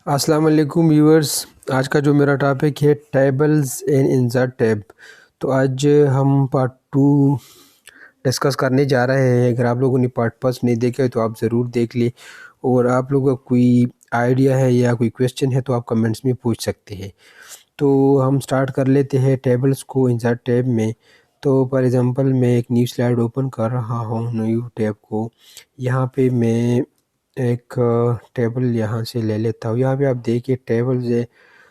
अस्सलाम वालेकुम व्यूअर्स। आज का जो मेरा टॉपिक है टेबल्स इन इंसर्ट टैब। तो आज हम पार्ट 2 डिस्कस करने जा रहे हैं। अगर आप लोगों ने पार्ट फर्स्ट नहीं देखा है तो आप ज़रूर देख लें, और आप लोगों का कोई आइडिया है या कोई क्वेश्चन है तो आप कमेंट्स में पूछ सकते हैं। तो हम स्टार्ट कर लेते हैं टेबल्स को इंसर्ट टैब में। तो फॉर एग्ज़ाम्पल मैं एक न्यू स्लाइड ओपन कर रहा हूँ, न्यू टैब को। यहाँ पे मैं एक टेबल यहाँ से ले लेता हूँ। यहाँ पे आप देखिए टेबल्स है,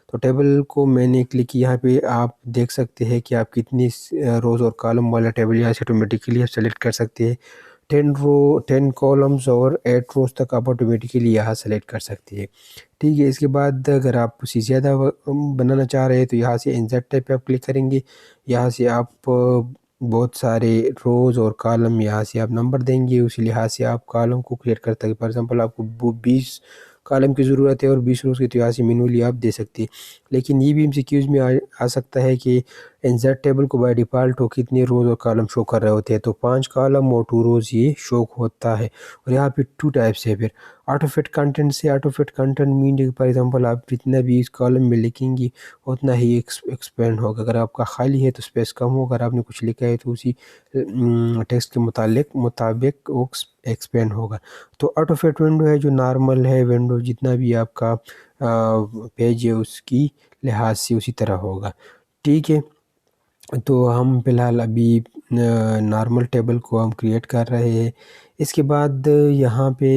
तो टेबल को मैंने क्लिक किया। यहाँ पे आप देख सकते हैं कि आप कितनी रोज़ और कॉलम वाला टेबल यहाँ से ऑटोमेटिकली आप सेलेक्ट कर सकते हैं। 10 कॉलम्स और 8 रोज़ तक आप ऑटोमेटिकली यहाँ सेलेक्ट कर सकते हैं। ठीक है, इसके बाद अगर आप उसी ज़्यादा बनाना चाह रहे हैं तो यहाँ से इंसर्ट टैब पे आप क्लिक करेंगे। यहाँ से आप बहुत सारे रोज़ और कॉलम यहाँ से आप नंबर देंगे, उसी लिहाज से आप कॉलम को क्रिएट करते हैं। फॉर एग्जांपल आपको 20 कॉलम की ज़रूरत है और 20 रोज़ की, तो यहाँ से मैनुअली आप दे सकते हैं। लेकिन ये भी एमसीक्यूज़ में आ सकता है कि इंसर्ट टेबल को बाय डिफ़ॉल्ट वो कितने रोज़ और कॉलम शो कर रहे होते हैं, तो 5 कॉलम और 2 रोज़ ये शो होता है। और यहाँ पे 2 टाइप्स है। फिर ऑटो फिट कंटेंट से, auto fit content mean for example आप जितना भी इस कॉलम में लिखेंगे उतना ही एक्सपेंड होगा। अगर आपका खाली है तो स्पेस कम होगा, अगर आपने कुछ लिखा है तो उसी टेक्स्ट के मुताबिक वो एक्सपेंड होगा। तो ऑटो फिट विंडो है जो नॉर्मल है विंडो, जितना भी आपका पेज है उसकी लिहाज से उसी तरह होगा। ठीक है, तो हम फ़िलहाल अभी नॉर्मल टेबल को हम क्रिएट कर रहे हैं। इसके बाद यहाँ पे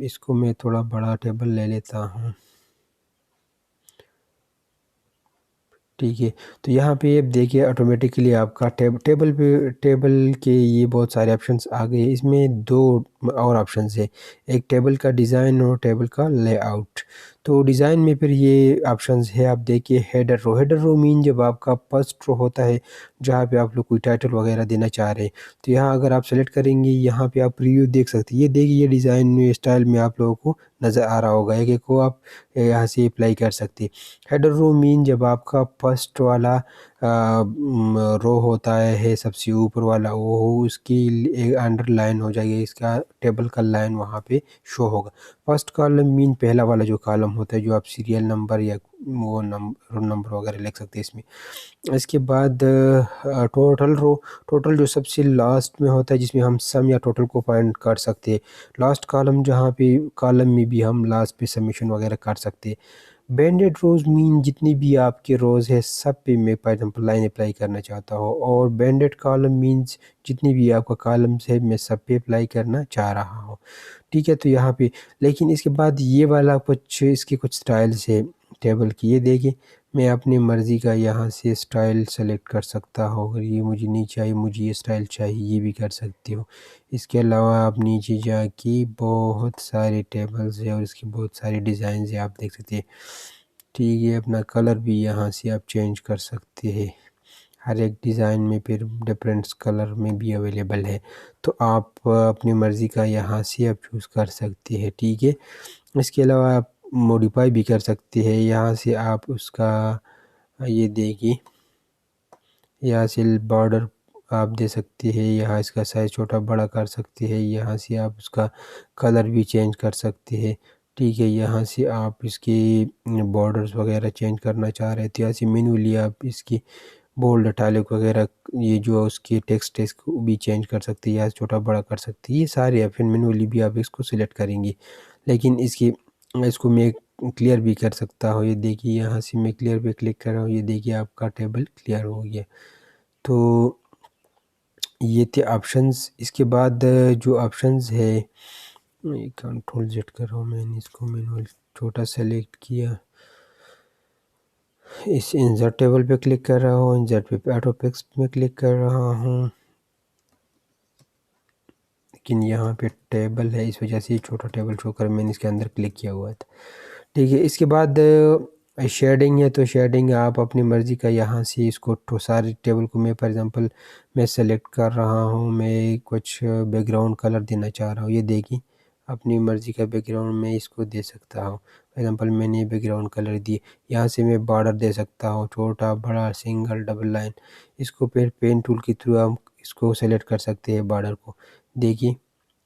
इसको मैं थोड़ा बड़ा टेबल ले लेता हूँ। ठीक है, तो यहाँ पे अब देखिए ऑटोमेटिकली आपका टेबल के ये बहुत सारे ऑप्शंस आ गए। इसमें 2 और ऑप्शंस है, एक टेबल का डिज़ाइन और टेबल का लेआउट। तो डिज़ाइन में फिर ये ऑप्शंस है, आप देखिए हेडर रो मीन जब आपका फर्स्ट रो होता है जहाँ पे आप लोग कोई टाइटल वगैरह देना चाह रहे हैं, तो यहाँ अगर आप सेलेक्ट करेंगे यहाँ पे आप प्रीव्यू देख सकते हैं। ये देखिए ये डिज़ाइन में स्टाइल में आप लोगों को नज़र आ रहा होगा, एक को आप यहाँ से अप्लाई कर सकते हैं। हेडर रो मीन जब आपका फर्स्ट वाला रो होता है सबसे ऊपर वाला, वो उसकी एक अंडरलाइन हो जाएगी, इसका टेबल का लाइन वहाँ पे शो होगा। फर्स्ट कॉलम मीन पहला वाला जो कॉलम होता है, जो आप सीरियल नंबर या वो रोल नंबर वगैरह लिख सकते हैं इसमें। इसके बाद टोटल जो सबसे लास्ट में होता है, जिसमें हम सम या टोटल को फाइंड कर सकते हैं। लास्ट कॉलम जहाँ पे कॉलम में भी हम लास्ट पे सबमिशन वगैरह कर सकते हैं। बैंडेड रोज़ मीन जितनी भी आपके रोज़ है सब पे मैं फॉर एग्जांपल लाइन अप्लाई करना चाहता हूँ, और बैंडेड कॉलम मीन्स जितनी भी आपका कॉलम्स है मैं सब पे अप्लाई करना चाह रहा हूँ। ठीक है, तो यहाँ पे लेकिन इसके बाद ये वाला कुछ इसके कुछ स्टाइल्स है टेबल की। ये देखिए मैं अपनी मर्ज़ी का यहाँ से स्टाइल सेलेक्ट कर सकता हूँ। अगर ये मुझे नहीं चाहिए, मुझे ये स्टाइल चाहिए, ये भी कर सकती हो। इसके अलावा आप नीचे जाके बहुत सारे टेबल्स है और इसकी बहुत सारे डिज़ाइन है, आप देख सकते हैं। ठीक है, अपना कलर भी यहाँ से आप चेंज कर सकते हैं। हर एक डिज़ाइन में फिर डिफरेंट कलर में भी अवेलेबल है, तो आप अपनी मर्ज़ी का यहाँ से आप चूज़ कर सकते हैं। ठीक है, इसके अलावा आप मॉडिफाई भी कर सकते हैं। यहाँ से आप उसका ये देखिए यहाँ से बॉर्डर आप दे सकते हैं, यहाँ इसका साइज़ छोटा बड़ा कर सकते हैं, यहाँ से आप उसका कलर भी चेंज कर सकते हैं। ठीक है, यहाँ से आप इसके बॉर्डर्स वगैरह चेंज करना चाह रहे थे, यहाँ से मैन्युअली आप इसकी बोल्ड इटैलिक वगैरह ये जो उसकी टेक्स्ट है इसको भी चेंज कर सकते हैं, या छोटा बड़ा कर सकते हैं। ये सारे ऑप्शन मैन्युअली भी आप इसको सिलेक्ट करेंगे। लेकिन इसको मैं क्लियर भी कर सकता हूँ। ये देखिए यहाँ से मैं क्लियर पे क्लिक कर रहा हूँ, ये देखिए आपका टेबल क्लियर हो गया। तो ये थे ऑप्शंस। इसके बाद जो ऑप्शंस है, कंट्रोल जेड कर रहा हूँ मैंने, इसको मैनुअल छोटा सेलेक्ट किया, इस इंसर्ट टेबल पे क्लिक कर रहा हूँ, इंसर्ट पे ऑटो टेक्स्ट में क्लिक कर रहा हूँ, लेकिन यहाँ पे टेबल है इस वजह से छोटा टेबल शो कर, मैंने इसके अंदर क्लिक किया हुआ था। ठीक है, इसके बाद शेडिंग है, तो शेडिंग आप अपनी मर्ज़ी का यहाँ से इसको तो सारे टेबल को मैं फॉर एग्जांपल मैं सेलेक्ट कर रहा हूँ, मैं कुछ बैकग्राउंड कलर देना चाह रहा हूँ। ये देखिए अपनी मर्ज़ी का बैकग्राउंड मैं इसको दे सकता हूँ। फॉर एग्जांपल मैंने बैकग्राउंड कलर दिए, यहाँ से मैं बॉर्डर दे सकता हूँ, छोटा बड़ा सिंगल डबल लाइन। इसको फिर पेन टूल के थ्रू हम इसको सेलेक्ट कर सकते हैं बॉर्डर को। देखिए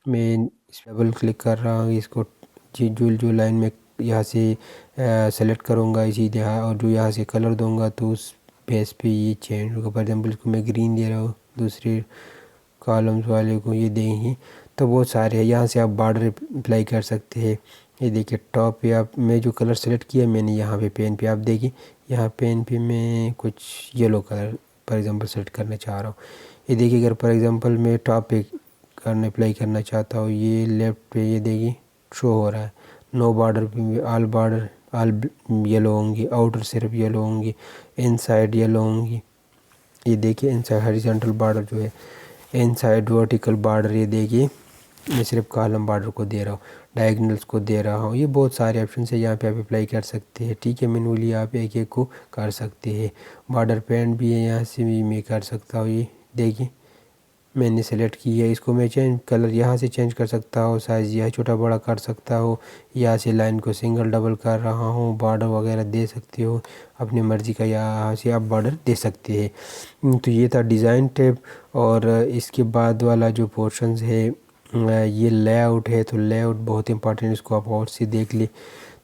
मैं इस डबल क्लिक कर रहा हूँ, इसको जो लाइन में यहाँ से सेलेक्ट करूँगा इसी तरह, और जो यहाँ से कलर दूँगा तो उस बेस पे ये चेंज होगा। फॉर एग्जांपल इसको मैं ग्रीन दे रहा हूँ, दूसरे कॉलम्स वाले को ये देंगे तो बहुत सारे हैं। यहाँ से आप बॉर्डर अप्लाई कर सकते हैं। ये देखिए टॉप पे आप, मैं जो कलर सेलेक्ट किया मैंने यहाँ पे पेन पे, आप देखिए यहाँ पेन पे मैं कुछ yellow colour for example select करना चाह रहा हूँ। ये देखिए अगर फॉर एग्जांपल मैं टॉप पे अप्लाई करना चाहता हूँ, ये लेफ़्ट पे ये देखिए शो हो रहा है। नो बॉर्डर पे बॉर्डर ऑल येलो होंगे, आउटर सिर्फ येलो होंगे, इनसाइड येलो होंगी। ये देखिए इनसाइड हॉरिजॉन्टल बॉर्डर जो है, इनसाइड वर्टिकल बॉर्डर ये देखिए मैं सिर्फ कॉलम बॉर्डर को दे रहा हूँ, डायगोनल्स को दे रहा हूँ। ये बहुत सारे ऑप्शन है, यहाँ पे आप अप्लाई कर सकते हैं। ठीक है, मैनुअली आप एक एक को कर सकते हैं। बॉर्डर पेंट भी है, यहाँ से भी मैं कर सकता हूँ। ये देखिए मैंने सेलेक्ट की है, इसको मैं चेंज कलर यहाँ से चेंज कर सकता हूँ, साइज़ यह छोटा बड़ा कर सकता हूँ। यहाँ से लाइन को सिंगल डबल कर रहा हूँ, बॉर्डर वगैरह दे सकते हो अपनी मर्ज़ी का, यहाँ से आप बॉर्डर दे सकते हैं। तो ये था डिज़ाइन टैब। और इसके बाद वाला जो पोर्शंस है ये लेआउट है। तो लेआउट बहुत इंपॉर्टेंट, इसको आप और से देख ले।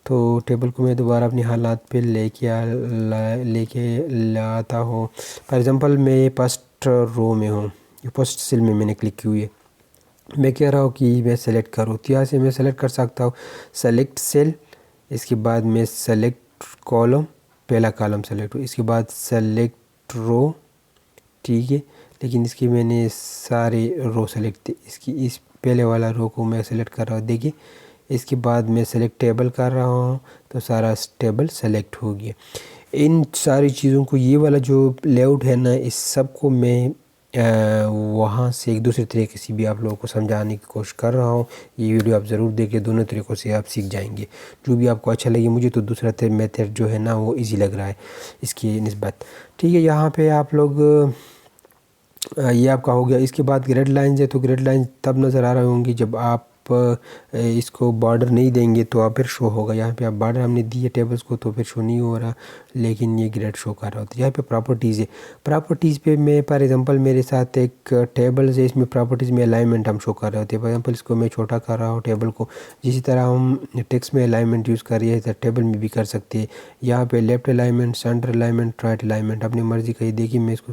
तो टेबल को मैं दोबारा अपने हालात पे लेके लाता हूँ। फॉर एग्ज़ाम्पल मैं फर्स्ट रो में हूँ, फर्स्ट सेल में मैंने क्लिक की हुई है। मैं कह रहा हूँ कि मैं सेलेक्ट करूँ, तो यहाँ से मैं सेलेक्ट कर सकता हूँ सेलेक्ट सेल। इसके बाद मैं सेलेक्ट कॉलम, पहला कॉलम सेलेक्ट हो, इसके बाद सेलेक्ट रो। ठीक है, लेकिन इसकी मैंने सारे रो सेलेक्ट, इसकी इस पहले वाला रो को मैं सेलेक्ट कर रहा हूँ। देखिए इसके बाद मैं सेलेक्ट टेबल कर रहा हूँ तो सारा टेबल सेलेक्ट हो गया। इन सारी चीज़ों को, ये वाला जो लेआउट है ना, इस सब को मैं वहाँ से एक दूसरे तरीके से भी आप लोगों को समझाने की कोशिश कर रहा हूँ। ये वीडियो आप ज़रूर देखिए, दोनों तरीक़ों से आप सीख जाएंगे। जो भी आपको अच्छा लगे, मुझे तो दूसरा मेथड जो है ना वो इजी लग रहा है इसकी निस्बत। ठीक है, यहाँ पे आप लोग ये आपका हो गया। इसके बाद ग्रिड लाइंस है, तो ग्रिड लाइंस तब नज़र आ रहे होंगी जब आप इसको बॉर्डर नहीं देंगे तो आप फिर शो होगा। यहाँ पे आप बॉर्डर हमने दिए टेबल्स को तो फिर शो नहीं हो रहा, लेकिन ये ग्रिड शो कर रहा होता है। यहाँ पे प्रॉपर्टीज़ है, प्रॉपर्टीज़ पे मैं फॉर एग्जांपल मेरे साथ एक टेबल्स है, इसमें प्रॉपर्टीज़ में अलाइनमेंट हम शो कर रहे होते हैं। फॉर एग्जांपल इसको मैं छोटा कर रहा हूँ टेबल को, जिसी तरह हम टेक्स्ट में अलाइनमेंट यूज़ कर रहे हैं तो टेबल में भी कर सकते हैं। यहाँ पे left alignment, centre alignment, right alignment अपनी मर्ज़ी का। ये देखिए मैं इसको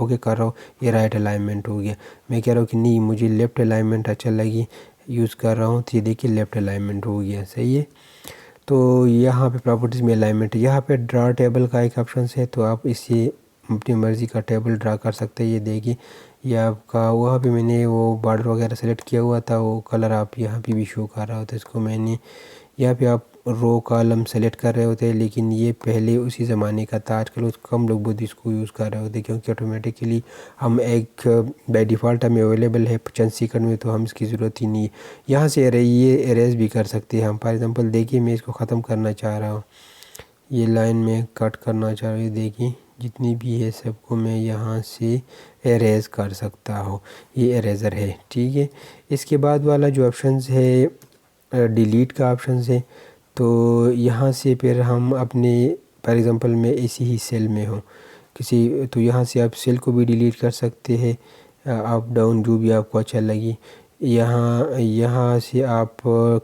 ओके कर रहा हूँ, ये राइट अलाइनमेंट हो गया। मैं कह रहा हूँ कि नहीं मुझे लेफ़्ट अलाइनमेंट अच्छा लगी, यूज़ कर रहा हूँ, तो ये देखिए लेफ़्ट अलाइनमेंट हो गया। सही है, तो यहाँ पे प्रॉपर्टीज़ में अलाइनमेंट है। यहाँ पे ड्रा टेबल का एक ऑप्शन है, तो आप इसे अपनी मर्ज़ी का टेबल ड्रा कर सकते हैं। ये देखिए ये आपका, वहाँ पे मैंने वो बॉर्डर वगैरह सेलेक्ट किया हुआ था, वो कलर आप यहाँ पे भी शो कर रहा होता है। इसको मैंने यहाँ पे आप रो कॉलम सेलेक्ट कर रहे होते हैं, लेकिन ये पहले उसी ज़माने का था। आजकल कम लोग बहुत इसको यूज़ कर रहे होते हैं, क्योंकि ऑटोमेटिकली हम एक बाय डिफ़ॉल्ट हमें अवेलेबल है 5 सेकंड में, तो हम इसकी ज़रूरत ही नहीं है। यहाँ से ये एरेज भी कर सकते हैं हम। फॉर एग्ज़ाम्पल देखिए मैं इसको ख़त्म करना चाह रहा हूँ, ये लाइन में कट करना चाह रहा हूँ। देखिए जितनी भी है सबको मैं यहाँ से एरेज कर सकता हूँ, ये एरेज़र है। ठीक है, इसके बाद वाला जो ऑप्शंस है डिलीट का ऑप्शंस है। तो यहाँ से फिर हम अपने फॉर एग्ज़ाम्पल मैं इसी ही सेल में हूँ किसी, तो यहाँ से आप सेल को भी डिलीट कर सकते हैं, अप डाउन जो भी आपको अच्छा लगी। यहाँ से आप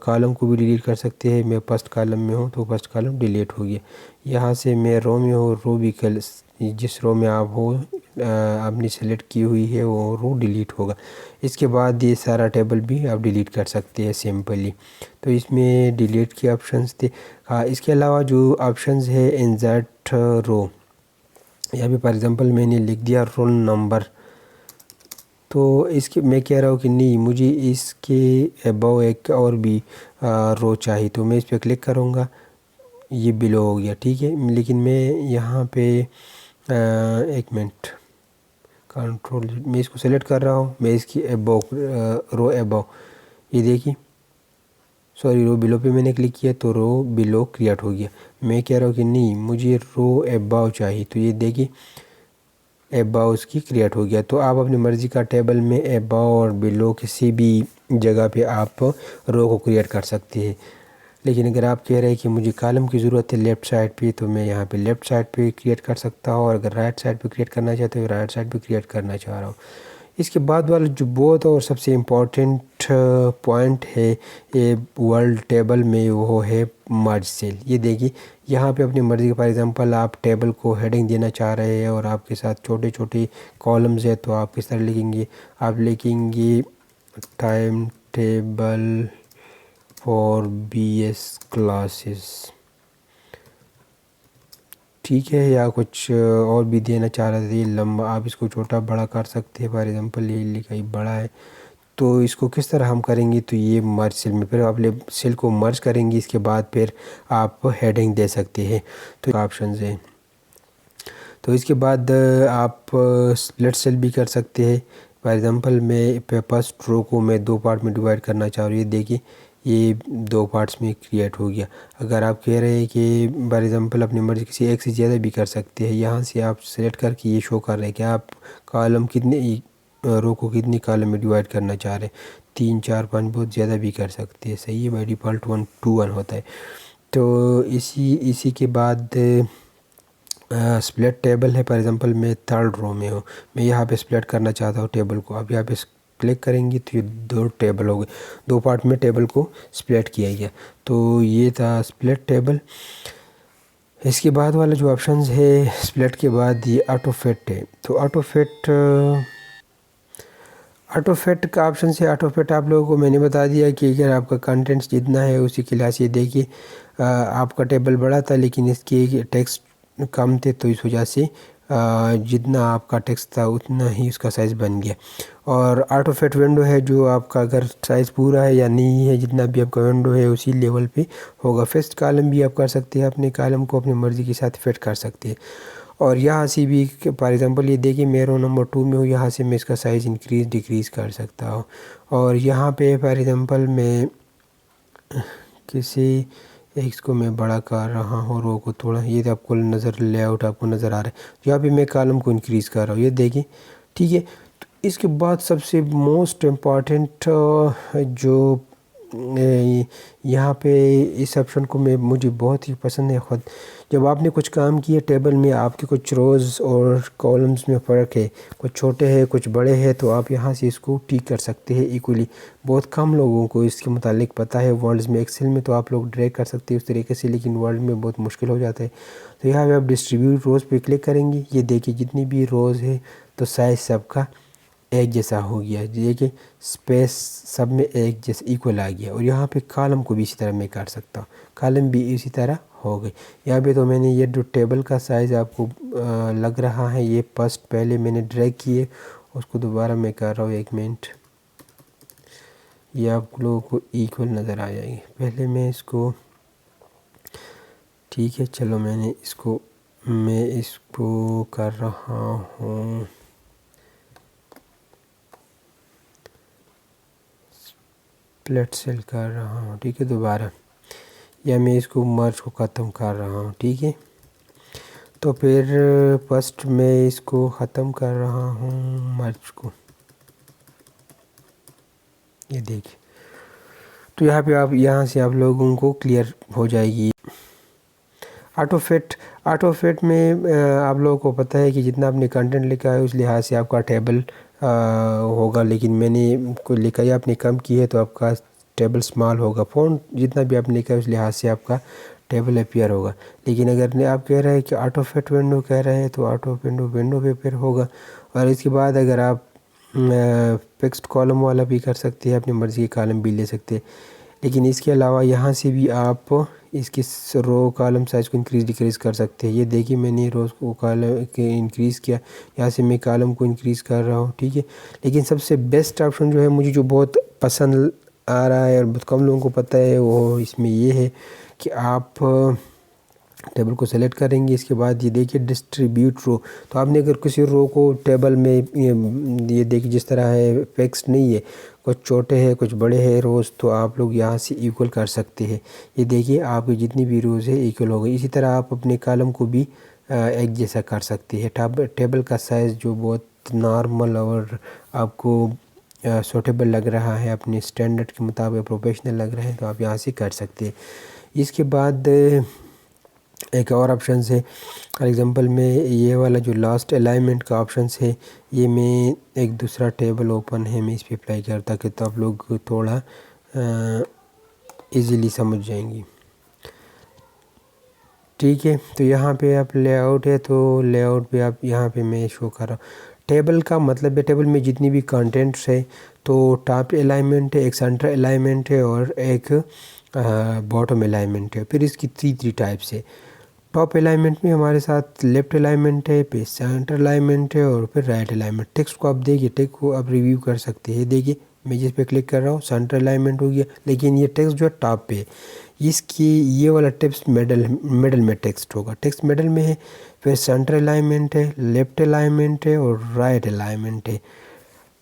कॉलम को भी डिलीट कर सकते हैं। मैं फर्स्ट कॉलम में हूँ तो फर्स्ट कॉलम डिलीट हो गया। यहाँ से मैं रो में हूँ, रो भी जिस रो में आप हो आपने सेलेक्ट की हुई है वो रो डिलीट होगा। इसके बाद ये सारा टेबल भी आप डिलीट कर सकते हैं सिंपली। तो इसमें डिलीट के ऑप्शंस थे। हाँ, इसके अलावा जो ऑप्शंस है इंसर्ट रो, यहाँ पे फॉर एग्ज़ाम्पल मैंने लिख दिया रोल नंबर, तो इसके मैं कह रहा हूँ कि नहीं मुझे इसके अबव एक और भी रो चाहिए, तो मैं इस पर क्लिक करूँगा, ये बिलो हो गया। ठीक है, लेकिन मैं यहाँ पे एक मिनट, कंट्रोल मैं इसको सेलेक्ट कर रहा हूँ, मैं इसकी अबव रो अबव, ये देखिए सॉरी रो बिलो पे मैंने क्लिक किया तो रो बिलो क्रिएट हो गया। मैं कह रहा हूँ कि नहीं मुझे रो अबव चाहिए, तो ये देखिए अबव उसकी क्रिएट हो गया। तो आप अपनी मर्ज़ी का टेबल में अबव और बिलो किसी भी जगह पे आप रो को क्रिएट कर सकते हैं। लेकिन अगर आप कह रहे हैं कि मुझे कॉलम की ज़रूरत है लेफ़्ट साइड पे, तो मैं यहाँ पे लेफ़्ट साइड पे क्रिएट कर सकता हूँ, और अगर राइट साइड पे क्रिएट करना चाहते हो राइट साइड पे क्रिएट करना चाह रहा हूँ। इसके बाद वाला जो बहुत और सबसे इम्पोर्टेंट पॉइंट है ये वर्ल्ड टेबल में, वो है मर्ज सेल। ये देखिए यहाँ पे अपनी मर्ज़ी के, फॉर एग्जांपल आप टेबल को हेडिंग देना चाह रहे हैं और आपके साथ छोटे छोटे कॉलम्स है, तो आप किस तरह लिखेंगे, आप लिखेंगे time table for BS classes, ठीक है। या कुछ और भी देना चाह रहे थे लंबा, आप इसको छोटा बड़ा कर सकते हैं। फॉर एग्जांपल ये लिखा ही बड़ा है, तो इसको किस तरह हम करेंगे, तो ये मर्ज सेल में, फिर आप सेल को मर्ज करेंगे, इसके बाद फिर आप हेडिंग दे सकते हैं। तो ऑप्शन है, तो इसके बाद आप स्प्लिट सेल भी कर सकते हैं। फॉर एग्जांपल मैं फर्स्ट रो को मैं 2 पार्ट में डिवाइड करना चाह रहा हूँ, ये देखिए ये 2 पार्ट्स में क्रिएट हो गया। अगर आप कह रहे हैं कि फॉर एग्जांपल अपनी मर्ज़ी किसी एक से ज़्यादा भी कर सकते हैं, यहाँ से आप सेलेक्ट करके ये शो कर रहे हैं कि आप कॉलम कितने, रो को कितनी कॉलम में डिवाइड करना चाह रहे हैं, 3 4 5, बहुत ज़्यादा भी कर सकते हैं, सही है। बाई डिफ़ॉल्ट 1 2 1 होता है। तो इसी के बाद स्प्लिट टेबल है। फॉर एग्जांपल मैं 3rd रो में हूँ, मैं यहाँ पे स्प्लिट करना चाहता हूँ टेबल को। अब यहाँ पे क्लिक करेंगे तो ये 2 टेबल हो गए, 2 पार्ट में टेबल को स्प्लिट किया गया। तो ये था स्प्लिट टेबल। इसके बाद वाला जो ऑप्शंस है स्प्लिट के बाद, ये ऑटो फिट है। तो ऑटो फिट का ऑप्शन से, ऑटो फिट आप लोगों को मैंने बता दिया कि अगर आपका कंटेंट्स जितना है उसी के लिहाज से देखिए, आपका टेबल बड़ा था लेकिन इसके टेक्स्ट कम थे, तो इस वजह से जितना आपका टेक्स्ट था उतना ही उसका साइज़ बन गया। और ऑटो फिट विंडो है, जो आपका अगर साइज़ पूरा है या नहीं है, जितना भी आपका विंडो है उसी लेवल पे होगा। फर्स्ट कॉलम भी आप कर सकते हैं, अपने कॉलम को अपनी मर्ज़ी के साथ फिट कर सकते हैं। और यहाँ से भी फॉर एग्जांपल ये देखिए मैं रो नंबर 2 में हूँ, यहाँ से मैं इसका साइज़ इंक्रीज़ डिक्रीज़ कर सकता हूँ। और यहाँ पे फॉर एग्जांपल मैं किसी एक को मैं बड़ा कर रहा हूँ, रो को थोड़ा, ये आपको नज़र लेआउट आपको नज़र आ रहा है। यहाँ पे मैं कॉलम को इंक्रीज़ कर रहा हूँ, ये देखिए, ठीक है। तो इसके बाद सबसे मोस्ट इम्पॉर्टेंट जो यहाँ पे इस ऑप्शन को मुझे बहुत ही पसंद है ख़ुद। जब आपने कुछ काम किया टेबल में, आपके कुछ रोज़ और कॉलम्स में फ़र्क है, कुछ छोटे हैं कुछ बड़े हैं, तो आप यहाँ से इसको टिक कर सकते हैं इक्वली। बहुत कम लोगों को इसके मुतालिक पता है। वर्ड्स में, एक्सेल में तो आप लोग ड्रैग कर सकते हैं उस तरीके से, लेकिन वर्ड में बहुत मुश्किल हो जाता है। तो यहाँ पे आप डिस्ट्रीब्यूट रोज़ पे क्लिक करेंगे, ये देखिए जितनी भी रोज़ है तो साइज़ सबका एक जैसा हो गया, देखिए स्पेस सब में एक जैसा इक्वल आ गया। और यहाँ पे कॉलम को भी इसी तरह मैं कर सकता हूँ, कॉलम भी इसी तरह हो गई। यहाँ पे तो मैंने ये जो टेबल का साइज़ आपको लग रहा है, ये फर्स्ट पहले मैंने ड्रैग किए, उसको दोबारा मैं कर रहा हूँ, 1 मिनट, ये आप लोगों को इक्वल नज़र आ जाएगी। पहले मैं इसको, ठीक है चलो मैं इसको कर रहा हूँ, स्प्लिट सेल कर रहा हूँ, ठीक है दोबारा, या मैं इसको मर्ज को ख़त्म कर रहा हूँ, ठीक है। तो फिर फर्स्ट मैं इसको ख़त्म कर रहा हूँ मर्ज को, ये देखिए। तो यहाँ पे यहाँ से आप लोगों को क्लियर हो जाएगी। ऑटो फिट में आप लोगों को पता है कि जितना आपने कंटेंट लिखा है उस लिहाज से आपका टेबल होगा, लेकिन मैंने कोई लिखाई आपने कम की है तो आपका टेबल स्मॉल होगा। फ़ॉन्ट जितना भी आपने लिखा है उस लिहाज से आपका टेबल अपीयर होगा। लेकिन अगर आप कह रहे हैं कि ऑटो फिट विंडो कह रहे हैं, तो ऑटो विंडो पे फिर होगा। और इसके बाद अगर आप फिक्स्ड कॉलम वाला भी कर सकते हैं, अपनी मर्ज़ी के कॉलम भी ले सकते हैं। लेकिन इसके अलावा यहाँ से भी आप इसकी रो कॉलम साइज़ को इंक्रीज़ डिक्रीज़ कर सकते हैं। ये देखिए मैंने रोज़ को कॉलम के इंक्रीज़ किया, यहाँ से मैं कॉलम को इंक्रीज़ कर रहा हूँ, ठीक है। लेकिन सबसे बेस्ट ऑप्शन जो है मुझे जो बहुत पसंद आ रहा है और बहुत कम लोगों को पता है, वो इसमें ये है कि आप टेबल को सेलेक्ट करेंगे, इसके बाद ये देखिए डिस्ट्रीब्यूट रो। तो आपने अगर किसी रो को टेबल में ये देखिए जिस तरह है, फिक्स्ड नहीं है, कुछ छोटे हैं कुछ बड़े हैं रोज़, तो आप लोग यहाँ से इक्वल कर सकते हैं। ये देखिए आपकी जितनी भी रोज़ है इक्वल हो गई। इसी तरह आप अपने कॉलम को भी एक जैसा कर सकते हैं। टेबल का साइज़ जो बहुत नॉर्मल और आपको सूटेबल लग रहा है, अपने स्टैंडर्ड के मुताबिक प्रोफेशनल लग रहे हैं, तो आप यहाँ से कर सकते हैं। इसके बाद एक और ऑप्शन है फॉर एग्ज़ाम्पल में ये वाला जो लास्ट अलाइनमेंट का ऑप्शन है, ये मैं एक दूसरा टेबल ओपन है, मैं इस पर अप्लाई करता कि तो आप लोग थोड़ा इजीली समझ जाएंगी। ठीक है, तो यहाँ पे आप लेआउट है, तो लेआउट पे आप यहाँ पे मैं शो कर रहा हूँ। टेबल का मतलब है टेबल में जितनी भी कंटेंट्स है, तो टॉप अलाइनमेंट है, एक सेंटर अलाइनमेंट है और एक बॉटम अलाइनमेंट है। फिर इसकी थ्री टाइप्स है। टॉप अलाइनमेंट में हमारे साथ लेफ़्ट अलाइनमेंट है, फिर सेंटर अलाइनमेंट है और फिर राइट अलाइनमेंट। टेक्स्ट को आप देखिए, टेक्स्ट को आप रिव्यू कर सकते हैं। देखिए मैं जिस पे क्लिक कर रहा हूँ सेंटर अलाइनमेंट हो गया, लेकिन ये टेक्स्ट जो है टॉप पे है। इसकी ये वाला टेक्स्ट मिडल में टेक्स्ट होगा, टेक्स्ट मिडल में है। फिर सेंटर अलाइनमेंट है, लेफ़्ट अलाइनमेंट है और राइट अलाइनमेंट है।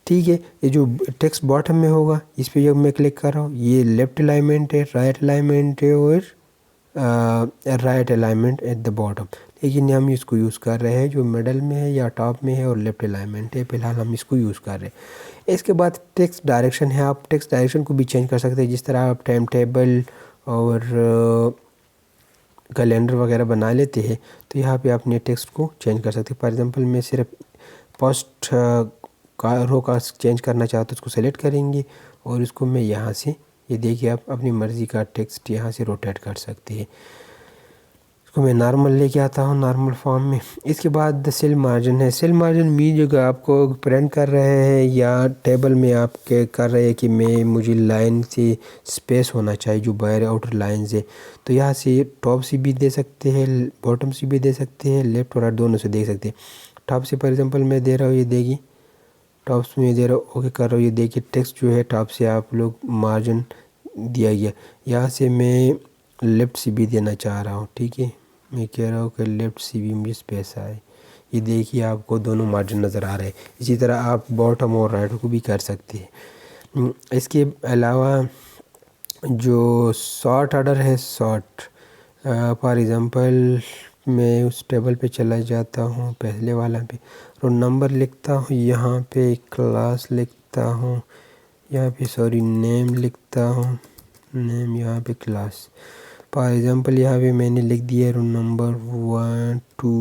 ठीक है, ये जो टेक्स्ट बॉटम में होगा इस पर जब मैं क्लिक कर रहा हूँ, ये लेफ़्ट अलाइनमेंट है, राइट अलाइनमेंट है और right alignment at the bottom. लेकिन हम इसको यूज़ कर रहे हैं जो मिडल में है या टॉप में है और लेफ़्ट अलाइनमेंट है, फ़िलहाल हम इसको यूज़ कर रहे हैं। इसके बाद टेक्स्ट डायरेक्शन है, आप टेक्स्ट डायरेक्शन को भी चेंज कर सकते हैं। जिस तरह आप टाइम टेबल और कैलेंडर वगैरह बना लेते हैं, तो यहाँ पे अपने टेक्स्ट को चेंज कर सकते हैं। फॉर एग्ज़ाम्पल मैं सिर्फ फर्स्ट का रो का चेंज करना चाहता हूँ, उसको सेलेक्ट करेंगे और इसको मैं यहाँ से, ये देखिए आप अपनी मर्ज़ी का टेक्स्ट यहाँ से रोटेट कर सकते हैं। इसको मैं नॉर्मल लेके आता हूँ, नॉर्मल फॉर्म में। इसके बाद सेल मार्जिन है। सेल मार्जिन मीन जो आपको प्रिंट कर रहे हैं या टेबल में आप कर रहे हैं कि मुझे लाइन से स्पेस होना चाहिए जो बाहर आउटर लाइन से, तो यहाँ से टॉप से भी दे सकते हैं, बॉटम से भी दे सकते हैं, लेफ़्ट और राइट दोनों से दे सकते हैं। टॉप से फॉर एग्ज़ाम्पल मैं दे रहा हूँ, ये देखिए टॉप में दे रहा हूँ, ओके कर रहा हूँ। ये देखिए टेक्स्ट जो है टॉप से आप लोग मार्जिन दिया गया। यहाँ से मैं लेफ़्ट से भी देना चाह रहा हूँ। ठीक है, मैं कह रहा हूँ कि लेफ़्ट से भी मुझे स्पेस आए। ये देखिए आपको दोनों मार्जिन नज़र आ रहे हैं। इसी तरह आप बॉटम और राइट को भी कर सकते हैं। इसके अलावा जो सॉर्ट ऑर्डर है, सॉर्ट फॉर एग्ज़ाम्पल मैं उस टेबल पे चला जाता हूँ, पहले वाला पे रोल नंबर लिखता हूँ, यहाँ पे क्लास लिखता हूँ, यहाँ पे सॉरी नेम लिखता हूँ, नेम यहाँ पे क्लास। फॉर एग्ज़ाम्पल यहाँ पे मैंने लिख दिया रोल नंबर 1 2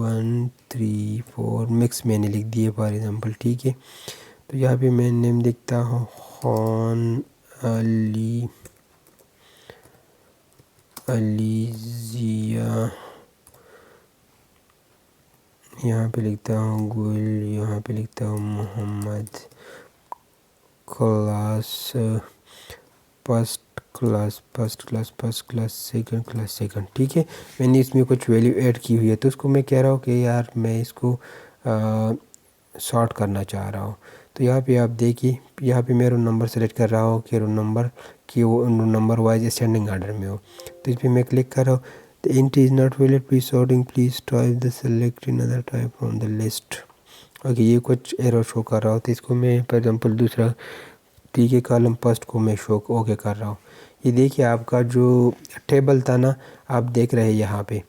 1 3 4 मिक्स मैंने लिख दिया फॉर एग्ज़ाम्पल। ठीक है, तो यहाँ पे मैं नेम लिखता हूँ खान अली, अलीजिया, यहाँ पे लिखता हूँ गुल, यहाँ पे लिखता हूँ Mohammad, class first class, first class, first class, second class, second. ठीक है, मैंने इसमें कुछ वैल्यू ऐड की हुई है, तो उसको मैं कह रहा हूँ कि यार मैं इसको सॉर्ट करना चाह रहा हूँ। तो यहाँ पे आप देखिए, यहाँ पे मैं रोल नंबर सेलेक्ट कर रहा हूँ कि रोल नंबर की वो नंबर वाइज असेंडिंग ऑर्डर में हो। तो इस पर मैं क्लिक कर रहा हूँ। The int is not valid, please sorting, please type the select another type from the list। Okay, ये कुछ एरर शो कर रहा हो, तो इसको मैं फॉर एग्जांपल दूसरा, ठीक है, कॉलम फर्स्ट को मैं शो ओके कर रहा हूँ। ये देखिए आपका जो टेबल था ना, आप देख रहे हैं यहाँ पे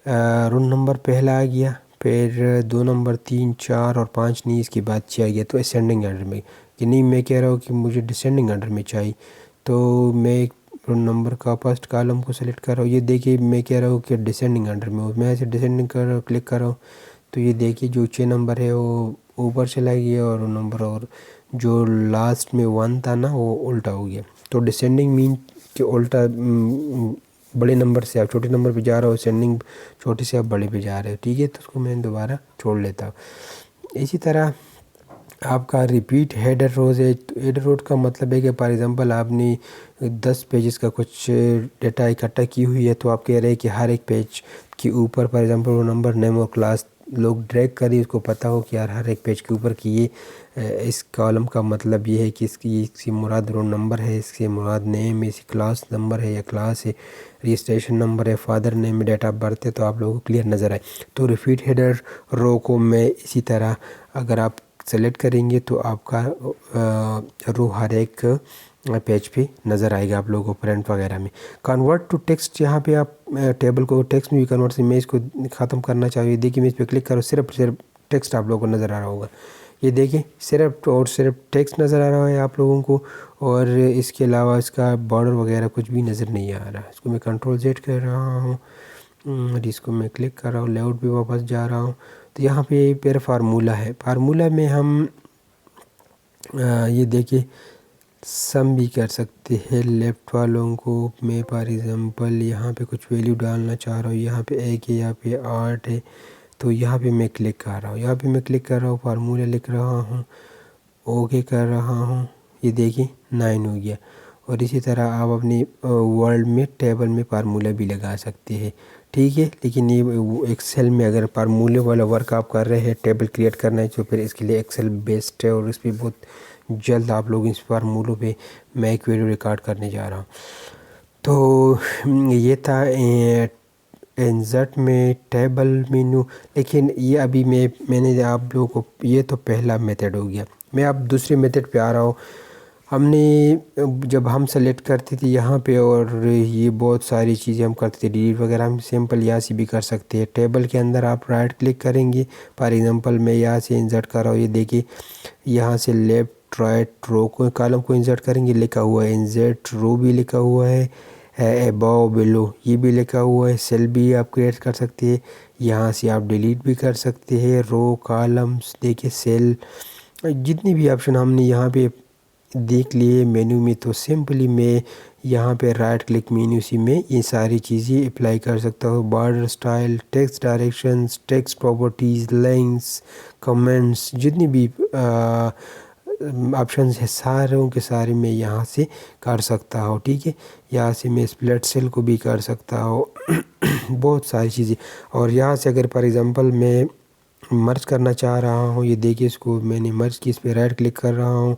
रोल नंबर पहला आ गया, फिर 2 नंबर 3 4 और 5 नहीं, इसके बाद 6 आ गया। तो असेंडिंग ऑर्डर में कि नहीं, मैं कह रहा हूँ कि मुझे डिसेंडिंग ऑर्डर में चाहिए, तो मैं रोल नंबर का फर्स्ट कॉलम को सेलेक्ट कर रहा हूँ। ये देखिए मैं कह रहा हूँ कि डिसेंडिंग ऑर्डर में हो, मैं ऐसे डिसेंडिंग कर क्लिक कर रहा हूँ, तो ये देखिए जो 6 नंबर है वो ऊपर चला गया और नंबर, और जो लास्ट में 1 था ना वो उल्टा हो गया। तो डिसेंडिंग मीन कि उल्टा, बड़े नंबर से आप छोटे नंबर पे जा रहे हो, असेंडिंग छोटे से आप बड़े पे जा रहे हो। ठीक है, तो उसको मैं दोबारा छोड़ लेता हूँ। इसी तरह आपका रिपीट हेडर रोज़ है। हेडर रोड का मतलब है कि फॉर एग्ज़ाम्पल आपने 10 पेजेस का कुछ डेटा इकट्ठा की हुई है, तो आप कह रहे हैं कि हर एक पेज के ऊपर फॉर एग्ज़ाम्पल वो नंबर, नेम और क्लास लोग ड्रैग करें, उसको पता हो कि यार हर एक पेज के ऊपर कि ये इस कॉलम का मतलब ये है कि इसकी मुराद रोल नंबर है, इसकी मुराद नेम है, इसकी क्लास नंबर है या क्लास है, रजिस्ट्रेशन नंबर है, father name, date of birth है, तो आप लोगों को क्लियर नज़र आए। तो रिपीट हेडर रो को मैं इसी तरह अगर आप सेलेक्ट करेंगे तो आपका रो हर एक पेज पे नज़र आएगा आप लोगों को प्रिंट वगैरह में। कन्वर्ट टू टेक्स्ट, यहाँ पे आप टेबल को टेक्स्ट में भी कन्वर्ट से, मैं इसको ख़त्म करना चाहिए। देखिए मैं इस पर क्लिक करूँ, सिर्फ टेक्स्ट आप लोगों को नज़र आ रहा होगा। ये देखिए सिर्फ और सिर्फ टेक्स्ट नज़र आ रहा है आप लोगों को, और इसके अलावा इसका बॉर्डर वगैरह कुछ भी नज़र नहीं आ रहा। इसको मैं कंट्रोल Z कर रहा हूँ, इसको मैं क्लिक कर रहा हूँ, लेआउट पे वापस जा रहा हूँ। तो यहाँ पे फिर फार्मूला है। फार्मूला में हम ये देखिए सम भी कर सकते हैं लेफ़्ट वालों को। मैं फॉर एग्ज़ाम्पल यहाँ पे कुछ वैल्यू डालना चाह रहा हूँ, यहाँ पे 1 है, यहाँ पे 8 है, तो यहाँ पे मैं क्लिक कर रहा हूँ, यहाँ पे मैं क्लिक कर रहा हूँ, फार्मूला लिख रहा हूँ, ओके कर रहा हूँ, ये देखिए 9 हो गया। और इसी तरह आप अपनी वर्ड में टेबल में फार्मूला भी लगा सकते हैं, ठीक है। लेकिन ये एक्सेल में अगर फार्मूले वाला वर्क आप कर रहे हैं, टेबल क्रिएट करना है, तो फिर इसके लिए एक्सेल बेस्ट है। और इस पर बहुत जल्द आप लोग इस फार्मूलों पे मैं एक वीडियो रिकॉर्ड करने जा रहा हूँ। तो ये था इंसर्ट में टेबल मेनू। लेकिन ये अभी मैंने आप लोगों को, ये तो पहला मेथड हो गया। मैं अब दूसरे मेथड पे आ रहा हूँ। हमने जब हम सेलेक्ट करते थे यहाँ पे, और ये बहुत सारी चीज़ें हम करते थे डिलीट वगैरह, हम सिंपल यहाँ से भी कर सकते हैं। टेबल के अंदर आप राइट क्लिक करेंगे। फॉर एग्ज़ाम्पल मैं यहाँ से इंसर्ट कर रहा हूँ, ये देखिए यहाँ से लेफ़्ट राइट रो को कॉलम को इंसर्ट करेंगे, लिखा हुआ है इंसर्ट रो भी लिखा हुआ है अबव बिलो ये भी लिखा हुआ है। सेल भी आप क्रिएट कर सकते हैं, यहाँ से आप डिलीट भी कर सकते हैं। रो कॉलम्स देखिए, सेल, जितनी भी ऑप्शन हमने यहाँ पे देख लिए मेन्यू में। तो सिंपली मैं यहाँ पे राइट क्लिक मेन्यू सी में ये सारी चीज़ें अप्लाई कर सकता हूँ। Border style, text directions, text properties, links, comments, जितनी भी ऑप्शंस है सारों के सारे मैं यहाँ से कर सकता हूँ, ठीक है। यहाँ से मैं स्प्लिट सेल को भी कर सकता हूँ बहुत सारी चीज़ें। और यहाँ से अगर फॉर एग्ज़ाम्पल मैं मर्ज करना चाह रहा हूँ, ये देखिए इसको मैंने मर्ज की, इस पर राइट क्लिक कर रहा हूँ,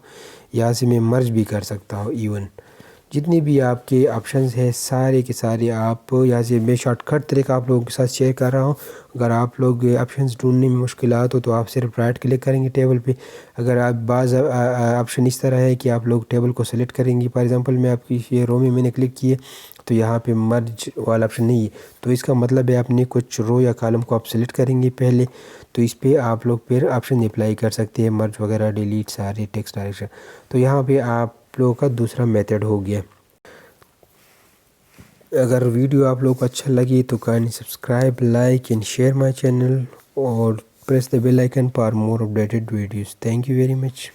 यहाँ से मैं मर्ज भी कर सकता हूँ। इवन जितने भी आपके ऑप्शंस हैं सारे के सारे आप यहाँ से, मैं शॉर्टकट तरीका आप लोगों के साथ शेयर कर रहा हूँ। अगर आप लोग ऑप्शंस ढूंढने में मुश्किलात हो तो आप सिर्फ राइट क्लिक करेंगे टेबल पे। अगर आप बाज़ ऑप्शन इस तरह है कि आप लोग टेबल को सेलेक्ट करेंगे, फॉर एग्ज़ाम्पल मैं आपकी ये रो में मैंने क्लिक किए तो यहाँ पे मर्ज वाला ऑप्शन नहीं है, तो इसका मतलब है आपने कुछ रो या कॉलम को आप सेलेक्ट करेंगे पहले, तो इस पर आप लोग फिर ऑप्शन अप्लाई कर सकते हैं, मर्ज वगैरह, डिलीट, सारे टेक्स्ट डायरेक्शन। तो यहाँ पे आप लोगों का दूसरा मेथड हो गया। अगर वीडियो आप लोगों को अच्छा लगी तो kindly subscribe, like and share my channel और press the bell icon for more updated videos. Thank you very much.